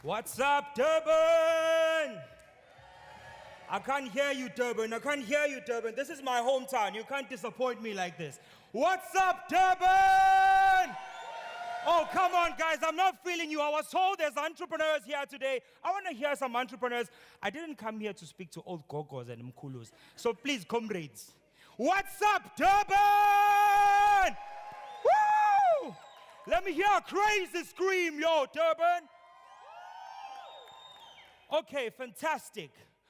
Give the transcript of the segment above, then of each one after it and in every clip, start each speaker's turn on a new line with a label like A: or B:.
A: What's up, Durban? I can't hear you, Durban. I can't hear you, Durban. This is my hometown. You can't disappoint me like this. What's up, Durban? Oh, come on, guys. I'm not feeling you. I was told there's entrepreneurs here today. I want to hear some entrepreneurs. I didn't come here to speak to old gogos and mkulus. So please, comrades. What's up, Durban? Woo! Let me hear a crazy scream, yo, Durban. Okay, fantastic.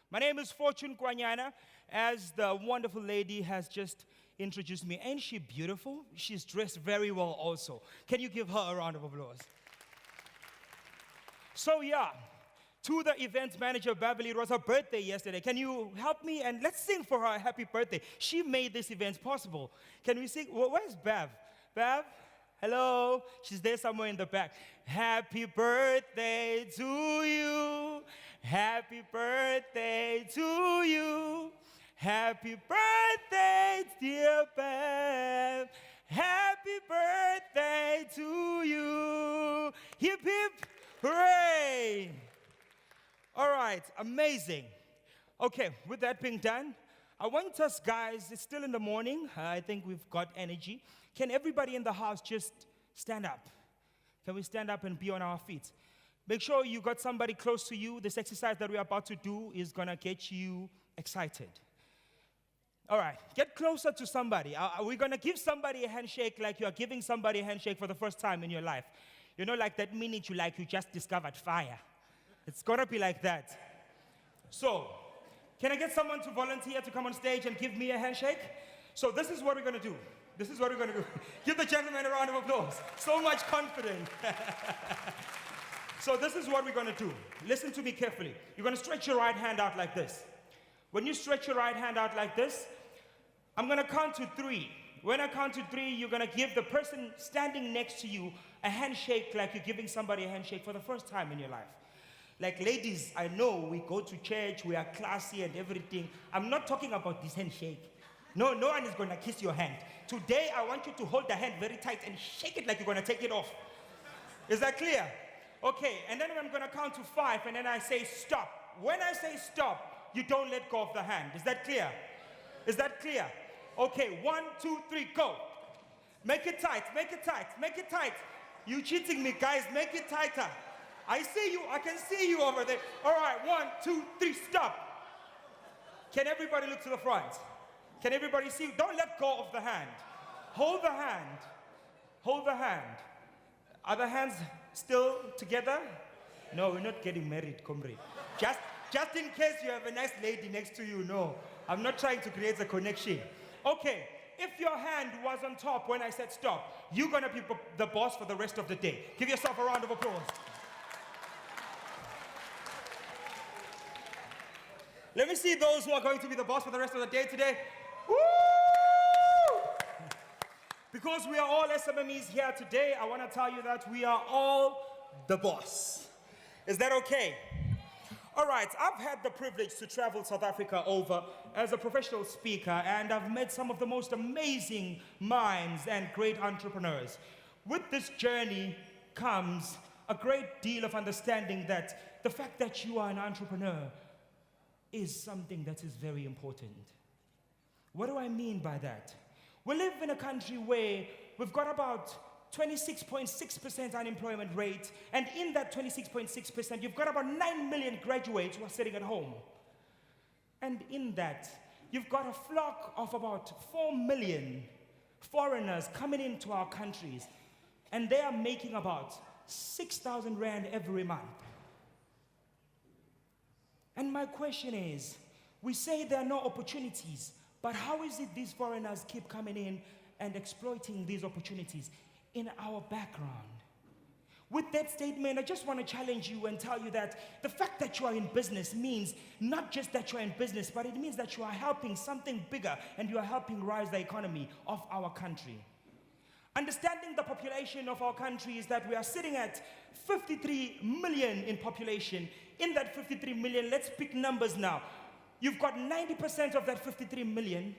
A: My name is Fortune Nkwenyana, as the wonderful lady has just introduced me. Ain't she beautiful? She's dressed very well also. Can you give her a round of applause? So yeah, to the events manager, Beverly, it was her birthday yesterday. Can you help me? And let's sing for her a happy birthday. She made this event possible. Can we sing? Where's Bev? Bev? Hello? She's there somewhere in the back. Happy birthday to you. Happy birthday to you. Happy birthday, dear Bev. Happy birthday to you. Hip, hip, hooray. All right, amazing. Okay, with that being done, I want us guys, it's still in the morning. I think we've got energy. Can everybody in the house just stand up? Can we stand up and be on our feet? Make sure you got somebody close to you. This exercise that we're about to do is going to get you excited. All right, get closer to somebody. We're going to give somebody a handshake like you are giving somebody a handshake for the first time in your life. You know, like that minute you just discovered fire. It's going to be like that. So, can I get someone to volunteer to come on stage and give me a handshake? So this is what we're going to do. This is what we're going to do. Give the gentleman a round of applause. So much confidence. So this is what we're going to do. Listen to me carefully. You're going to stretch your right hand out like this. When you stretch your right hand out like this, I'm going to count to 3. When I count to 3, you're going to give the person standing next to you a handshake like you're giving somebody a handshake for the first time in your life. Like ladies, I know we go to church, we are classy and everything. I'm not talking about this handshake. No one is going to kiss your hand. Today, I want you to hold the hand very tight and shake it like you're going to take it off. Is that clear? Okay, and then I'm going to count to 5, and then I say stop. When I say stop, you don't let go of the hand. Is that clear? Is that clear? Okay, 1, 2, 3, go. Make it tight, make it tight, make it tight. You cheating me, guys, make it tighter. I see you, I can see you over there. All right, 1, 2, 3, stop. Can everybody look to the front? Can everybody see? Don't let go of the hand. Hold the hand. Hold the hand. Are the hands still together? No, we're not getting married, comrade. Just in case you have a nice lady next to you, no. I'm not trying to create a connection. Okay, if your hand was on top when I said stop, you're going to be the boss for the rest of the day. Give yourself a round of applause. Let me see those who are going to be the boss for the rest of the day today. Woo! Because we are all SMMEs here today, I want to tell you that we are all the boss. Is that okay? All right, I've had the privilege to travel South Africa over as a professional speaker, and I've met some of the most amazing minds and great entrepreneurs. With this journey comes a great deal of understanding that the fact that you are an entrepreneur is something that is very important. What do I mean by that? We live in a country where we've got about 26.6% unemployment rate, and in that 26.6%, you've got about 9 million graduates who are sitting at home. And in that, you've got a flock of about 4 million foreigners coming into our countries, and they are making about 6,000 rand every month. And my question is, we say there are no opportunities, but how is it these foreigners keep coming in and exploiting these opportunities in our background? With that statement, I just want to challenge you and tell you that the fact that you are in business means not just that you are in business, but it means that you are helping something bigger and you are helping rise the economy of our country. Understanding the population of our country is that we are sitting at 53 million in population. In that 53 million, let's pick numbers now. You've got 90% of that 53 million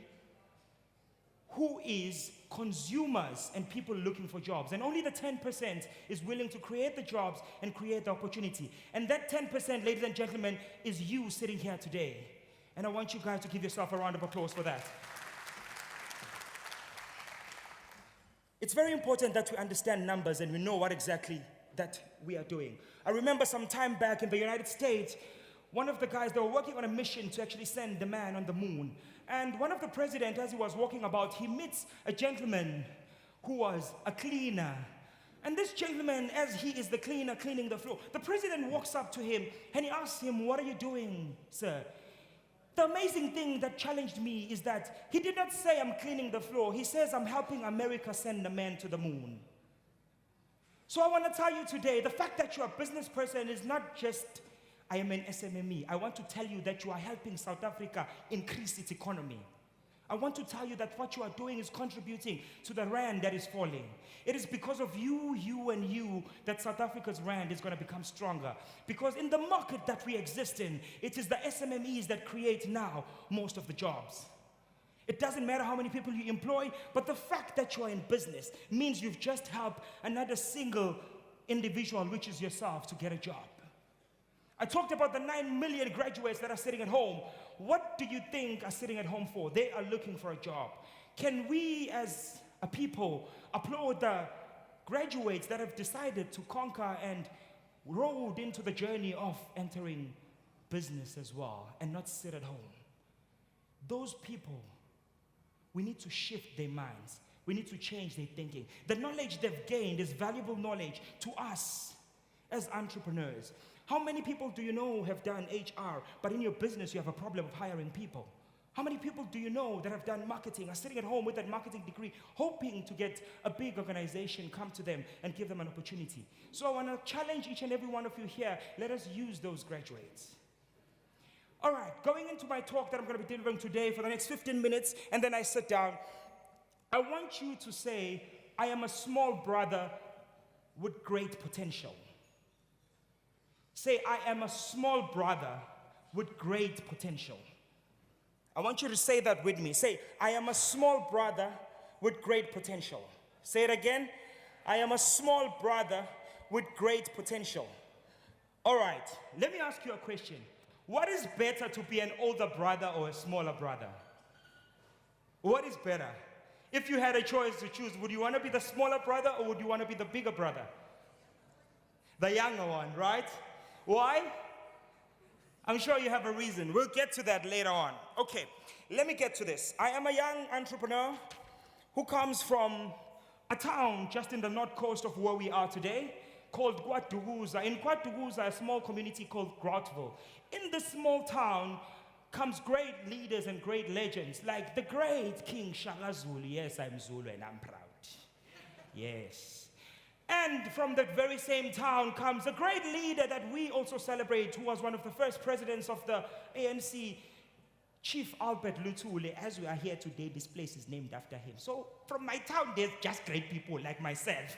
A: who is consumers and people looking for jobs. And only the 10% is willing to create the jobs and create the opportunity. And that 10%, ladies and gentlemen, is you sitting here today. And I want you guys to give yourself a round of applause for that. It's very important that we understand numbers and we know what exactly that we are doing. I remember some time back in the United States, one of the guys, they were working on a mission to actually send the man on the moon. And one of the presidents, as he was walking about, he meets a gentleman who was a cleaner. And this gentleman, as he is the cleaner cleaning the floor, the president walks up to him and he asks him, "What are you doing, sir?" The amazing thing that challenged me is that he did not say, "I'm cleaning the floor." He says, "I'm helping America send a man to the moon." So I want to tell you today, the fact that you're a business person is not just, "I am an SMME." I want to tell you that you are helping South Africa increase its economy. I want to tell you that what you are doing is contributing to the rand that is falling. It is because of you, and you that South Africa's rand is going to become stronger. Because in the market that we exist in, it is the SMMEs that create now most of the jobs. It doesn't matter how many people you employ, but the fact that you are in business means you've just helped another single individual, which is yourself, to get a job. I talked about the 9 million graduates that are sitting at home. What do you think are sitting at home for? They are looking for a job. Can we as a people applaud the graduates that have decided to conquer and rode into the journey of entering business as well and not sit at home? Those people, we need to shift their minds. We need to change their thinking. The knowledge they've gained is valuable knowledge to us as entrepreneurs. How many people do you know have done HR, but in your business you have a problem of hiring people? How many people do you know that have done marketing, are sitting at home with that marketing degree, hoping to get a big organization come to them and give them an opportunity? So I want to challenge each and every one of you here, let us use those graduates. All right, going into my talk that I'm going to be delivering today for the next 15 minutes, and then I sit down, I want you to say, "I am a small brother with great potential." Say, "I am a small brother with great potential." I want you to say that with me. Say, "I am a small brother with great potential." Say it again. "I am a small brother with great potential." All right, let me ask you a question. What is better, to be an older brother or a smaller brother? What is better? If you had a choice to choose, would you want to be the smaller brother or would you want to be the bigger brother? The younger one, right? Why? I'm sure you have a reason. We'll get to that later on. Okay, let me get to this. I am a young entrepreneur who comes from a town just in the north coast of where we are today called KwaDukuza. In KwaDukuza, a small community called Groutville. In this small town comes great leaders and great legends like the great King Shaka Zulu. Yes, I'm Zulu and I'm proud. Yes. And from that very same town comes a great leader that we also celebrate, who was one of the first presidents of the ANC, Chief Albert Luthuli. As we are here today, this place is named after him. So from my town, there's just great people like myself.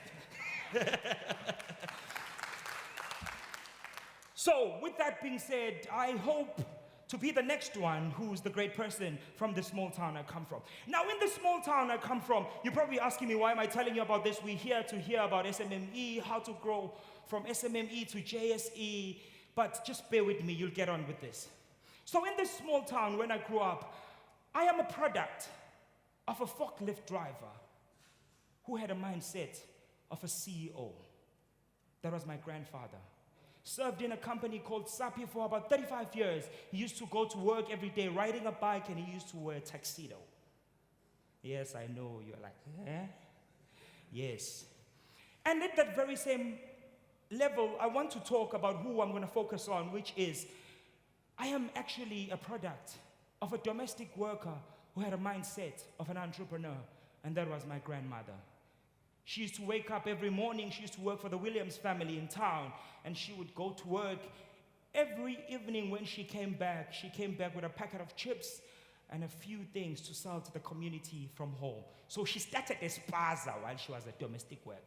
A: So with that being said, I hope to be the next one who's the great person from the small town I come from. Now, in the small town I come from, you're probably asking me, why am I telling you about this? We're here to hear about SMME, how to grow from SMME to JSE, but just bear with me, you'll get on with this. So in this small town, when I grew up, I am a product of a forklift driver who had a mindset of a CEO. That was my grandfather. Served in a company called Sapi for about 35 years. He used to go to work every day riding a bike, and he used to wear a tuxedo. Yes, I know, you're like, eh? Yes. And at that very same level, I want to talk about who I'm going to focus on, which is, I am actually a product of a domestic worker who had a mindset of an entrepreneur, and that was my grandmother. She used to wake up every morning, she used to work for the Williams family in town, and she would go to work. Every evening when she came back with a packet of chips and a few things to sell to the community from home. So she started a spaza while she was a domestic worker.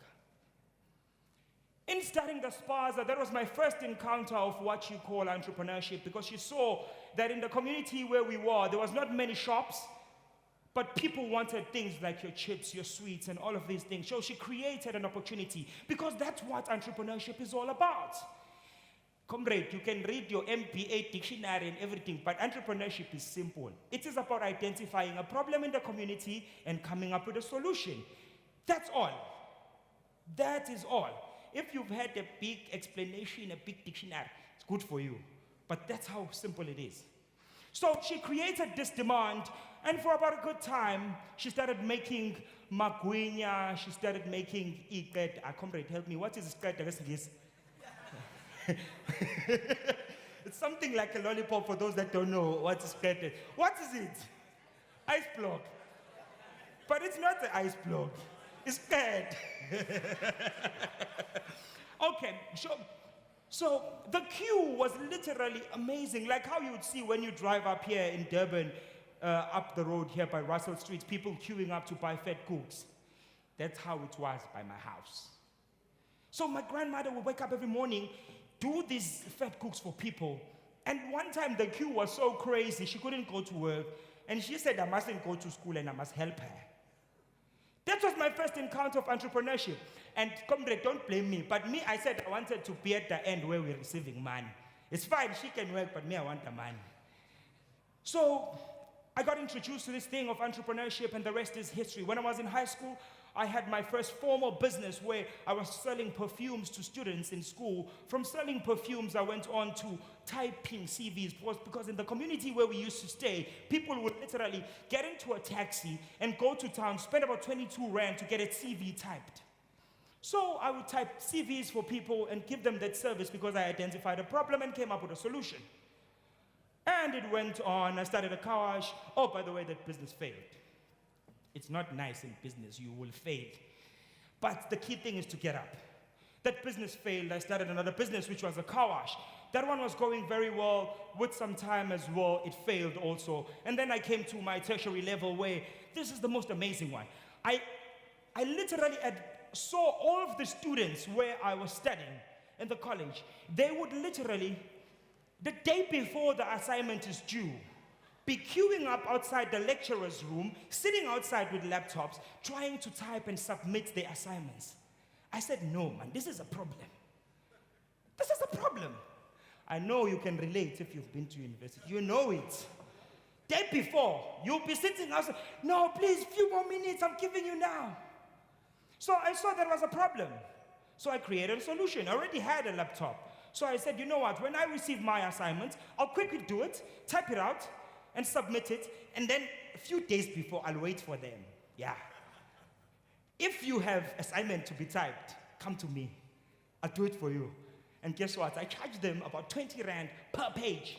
A: In starting the spaza, that was my first encounter of what you call entrepreneurship, because she saw that in the community where we were, there was not many shops, But people wanted things like your chips, your sweets, and all of these things. So she created an opportunity because that's what entrepreneurship is all about. Comrade, you can read your MBA dictionary and everything, but entrepreneurship is simple. It is about identifying a problem in the community and coming up with a solution. That's all. That is all. If you've had a big explanation, a big dictionary, it's good for you. But that's how simple it is. So she created this demand, and for about a good time, she started making Nkwenyana, she started making iqeda. Comrade, help me, what is iqeda? It's something like a lollipop for those that don't know what is iqeda. What is it? Ice block. But it's not an ice block. It's iqeda. Okay, so the queue was literally amazing, like how you would see when you drive up here in Durban, up the road here by Russell Street, people queuing up to buy fat cooks. That's how it was by my house. So my grandmother would wake up every morning, do these fat cooks for people, and one time the queue was so crazy, she couldn't go to work, and she said, I mustn't go to school and I must help her. That was my first encounter of entrepreneurship. And comrade, don't blame me, but me, I said I wanted to be at the end where we're receiving money. It's fine, she can work, but me, I want the money. So I got introduced to this thing of entrepreneurship, and the rest is history. When I was in high school, I had my first formal business where I was selling perfumes to students in school. From selling perfumes, I went on to typing CVs, because in the community where we used to stay, people would literally get into a taxi and go to town, spend about 22 Rand to get a CV typed. So I would type CVs for people and give them that service because I identified a problem and came up with a solution. And it went on. I started a car wash. Oh, by the way, that business failed. It's not nice in business. You will fail. But the key thing is to get up. That business failed. I started another business, which was a car wash. That one was going very well. With some time as well, it failed also. And then I came to my tertiary level where this is the most amazing one. I literally saw all of the students where I was studying in the college. They would literally, the day before the assignment is due, be queuing up outside the lecturer's room, sitting outside with laptops, trying to type and submit their assignments. I said, no, man, this is a problem. This is a problem. I know you can relate if you've been to university. You know it. Day before, you'll be sitting outside. No, please, few more minutes, I'm giving you now. So I saw there was a problem. So I created a solution. I already had a laptop. So I said, you know what, when I receive my assignment, I'll quickly do it, type it out, and submit it, and then a few days before, I'll wait for them. Yeah. If you have assignment to be typed, come to me. I'll do it for you. And guess what? I charge them about 20 Rand per page.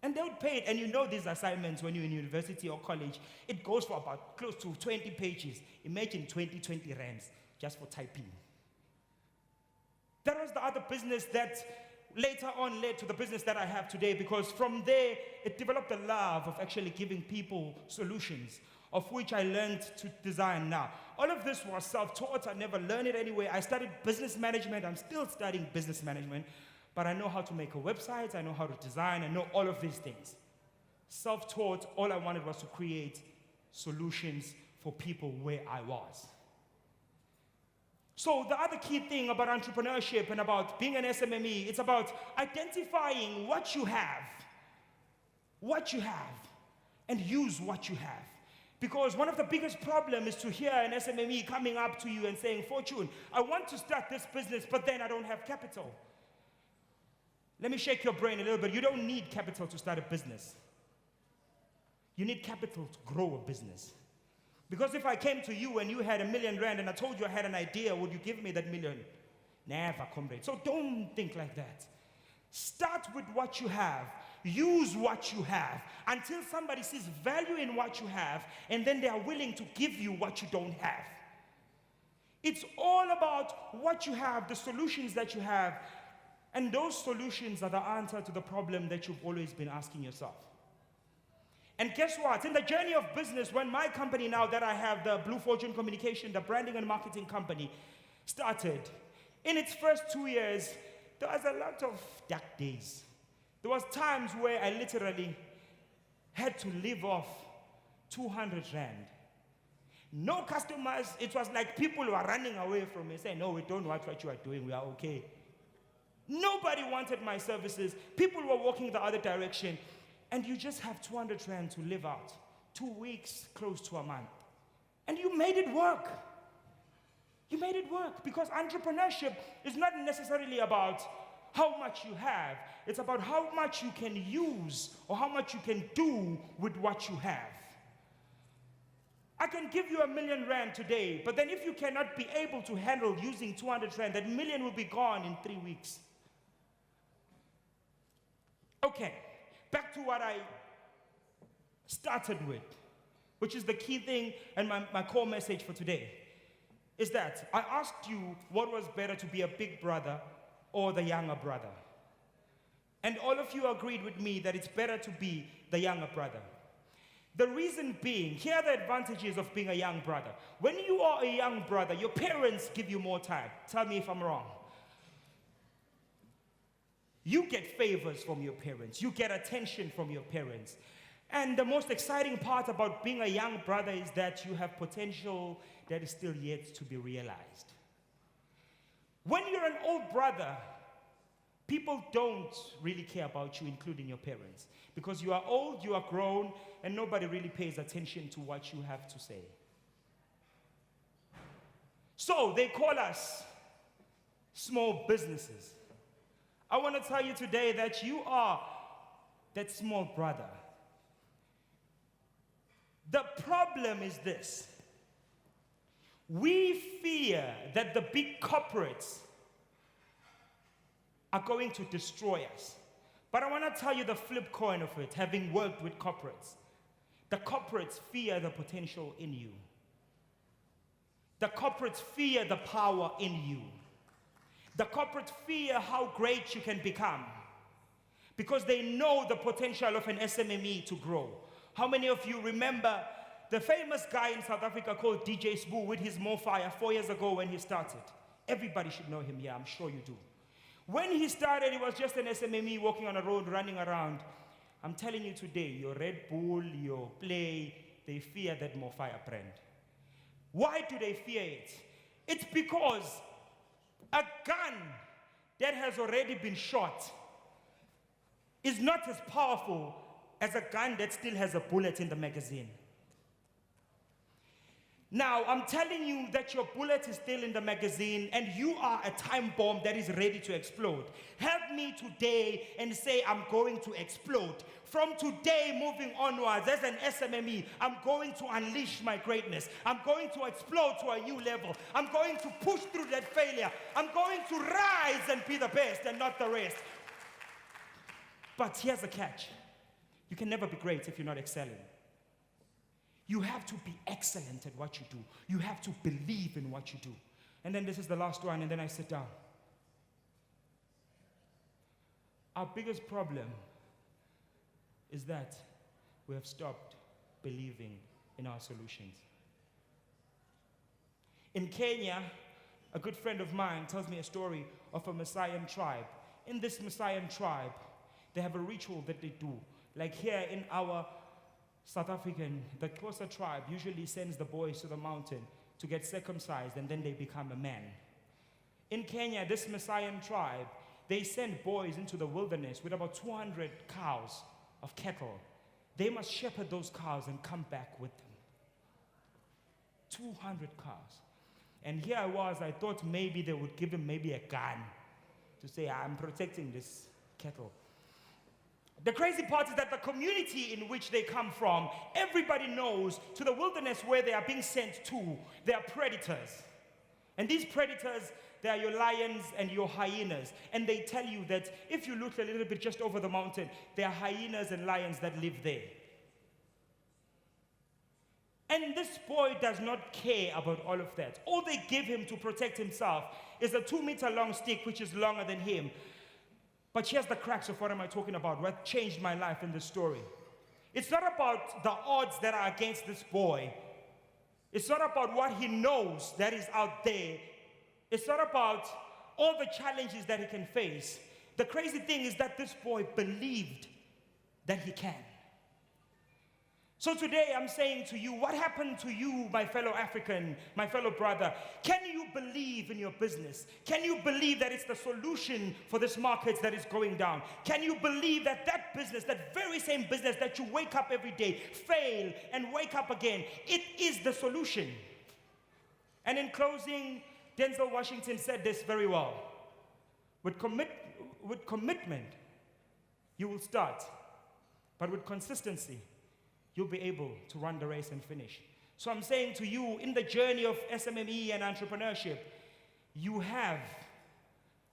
A: And they would pay it. And you know these assignments when you're in university or college, it goes for about close to 20 pages. Imagine 20 Rands just for typing. That was the other business that later on led to the business that I have today, because from there, it developed a love of actually giving people solutions, of which I learned to design now. All of this was self-taught. I never learned it anyway. I studied business management. I'm still studying business management, but I know how to make a website. I know how to design. I know all of these things. Self-taught, all I wanted was to create solutions for people where I was. So the other key thing about entrepreneurship and about being an SMME, it's about identifying what you have, and use what you have. Because one of the biggest problems is to hear an SMME coming up to you and saying, Fortune, I want to start this business, but then I don't have capital. Let me shake your brain a little bit. You don't need capital to start a business. You need capital to grow a business. Because if I came to you and you had R1 million and I told you I had an idea, would you give me that million? Never, comrade. So don't think like that. Start with what you have. Use what you have until somebody sees value in what you have, and then they are willing to give you what you don't have. It's all about what you have, the solutions that you have, and those solutions are the answer to the problem that you've always been asking yourself. And guess what? In the journey of business, when my company now that I have, the BlueFortune Commications, the branding and marketing company, started, in its first 2 years, there was a lot of dark days. There was times where I literally had to live off 200 rand. No customers. It was like people were running away from me saying, no, we don't want what you are doing. We are okay. Nobody wanted my services. People were walking the other direction. And you just have 200 rand to live out. 2 weeks, close to a month. And you made it work. You made it work, because entrepreneurship is not necessarily about how much you have. It's about how much you can use or how much you can do with what you have. I can give you 1 million rand today, but then if you cannot be able to handle using 200 rand, that million will be gone in 3 weeks. Okay, back to what I started with, which is the key thing and my core message for today, is that I asked you what was better, to be a big brother or the younger brother. And all of you agreed with me that it's better to be the younger brother. The reason being, here are the advantages of being a young brother. When you are a young brother, your parents give you more time. Tell me if I'm wrong. You get favors from your parents. You get attention from your parents. And the most exciting part about being a young brother is that you have potential that is still yet to be realized. When you're an old brother, people don't really care about you, including your parents. Because you are old, you are grown, and nobody really pays attention to what you have to say. So they call us small businesses. I want to tell you today that you are that small brother. The problem is this. We fear that the big corporates are going to destroy us. But I want to tell you the flip coin of it, having worked with corporates. The corporates fear the potential in you. The corporates fear the power in you. The corporates fear how great you can become, because they know the potential of an SMME to grow. How many of you remember the famous guy in South Africa called DJ Sbu with his More Fire 4 years ago when he started? Everybody should know him here, I'm sure you do. When he started, he was just an SMME walking on a road, running around. I'm telling you today, your Red Bull, your Play, they fear that More Fire brand. Why do they fear it? It's because a gun that has already been shot is not as powerful as a gun that still has a bullet in the magazine. Now, I'm telling you that your bullet is still in the magazine and you are a time bomb that is ready to explode. Help me today and say, I'm going to explode. From today moving onwards, as an SMME, I'm going to unleash my greatness. I'm going to explode to a new level. I'm going to push through that failure. I'm going to rise and be the best and not the rest. But here's the catch. You can never be great if you're not excelling. You have to be excellent at what you do. You have to believe in what you do. And then this is the last one, and then I sit down. Our biggest problem is that we have stopped believing in our solutions. In Kenya, a good friend of mine tells me a story of a Masayan tribe. In this Masayan tribe, they have a ritual that they do. Like here in our South African, the Xhosa tribe usually sends the boys to the mountain to get circumcised, and then they become a man. In Kenya, this Masayan tribe, they send boys into the wilderness with about 200 cows of cattle. They must shepherd those cows and come back with them. 200 cows. And here I thought maybe they would give him maybe a gun to say, I'm protecting this cattle. The crazy part is that the community in which they come from, everybody knows to the wilderness where they are being sent to, they are predators. And these predators, they are your lions and your hyenas. And they tell you that if you look a little bit just over the mountain, there are hyenas and lions that live there. And this boy does not care about all of that. All they give him to protect himself is a 2-meter long stick, which is longer than him. But here's the crux of what am I talking about, what changed my life in this story. It's not about the odds that are against this boy. It's not about what he knows that is out there. It's not about all the challenges that he can face. The crazy thing is that this boy believed that he can. So today I'm saying to you, what happened to you, my fellow African, my fellow brother? Can you believe in your business? Can you believe that it's the solution for this market that is going down? Can you believe that that business, that very same business that you wake up every day, fail and wake up again, it is the solution? And in closing, Denzel Washington said this very well. With commitment, you will start, but with consistency, you'll be able to run the race and finish. So I'm saying to you, in the journey of SMME and entrepreneurship, you have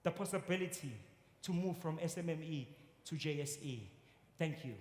A: the possibility to move from SMME to JSE. Thank you.